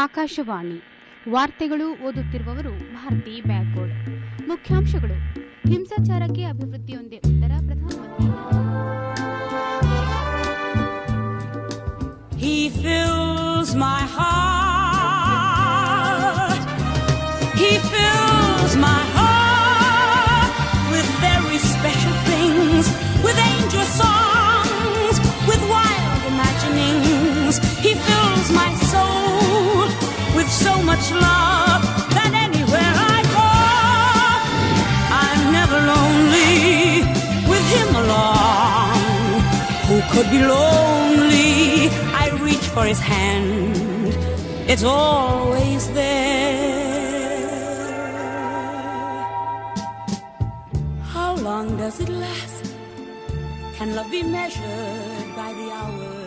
ಆಕಾಶವಾಣಿ ವಾರ್ತೆಗಳು ಓದುತ್ತಿರುವವರು ಭಾರತಿ ಬ್ಯಾಗೋಡ್. ಮುಖ್ಯಾಂಶಗಳು: ಹಿಂಸಾಚಾರಕ್ಕೆ ಅಭಿವೃದ್ಧಿಯೊಂದೇ ಉತ್ತರ, ಪ್ರಧಾನಮಂತ್ರಿ. He fills my heart. He fills my heart with very special things, with angel songs, with wild imaginings. He fills my soul with so much love that anywhere I go, I'm never lonely with him along. Who could be lonely? I reach for his hand, it's always there. How long does it last? Can love be measured by the hours?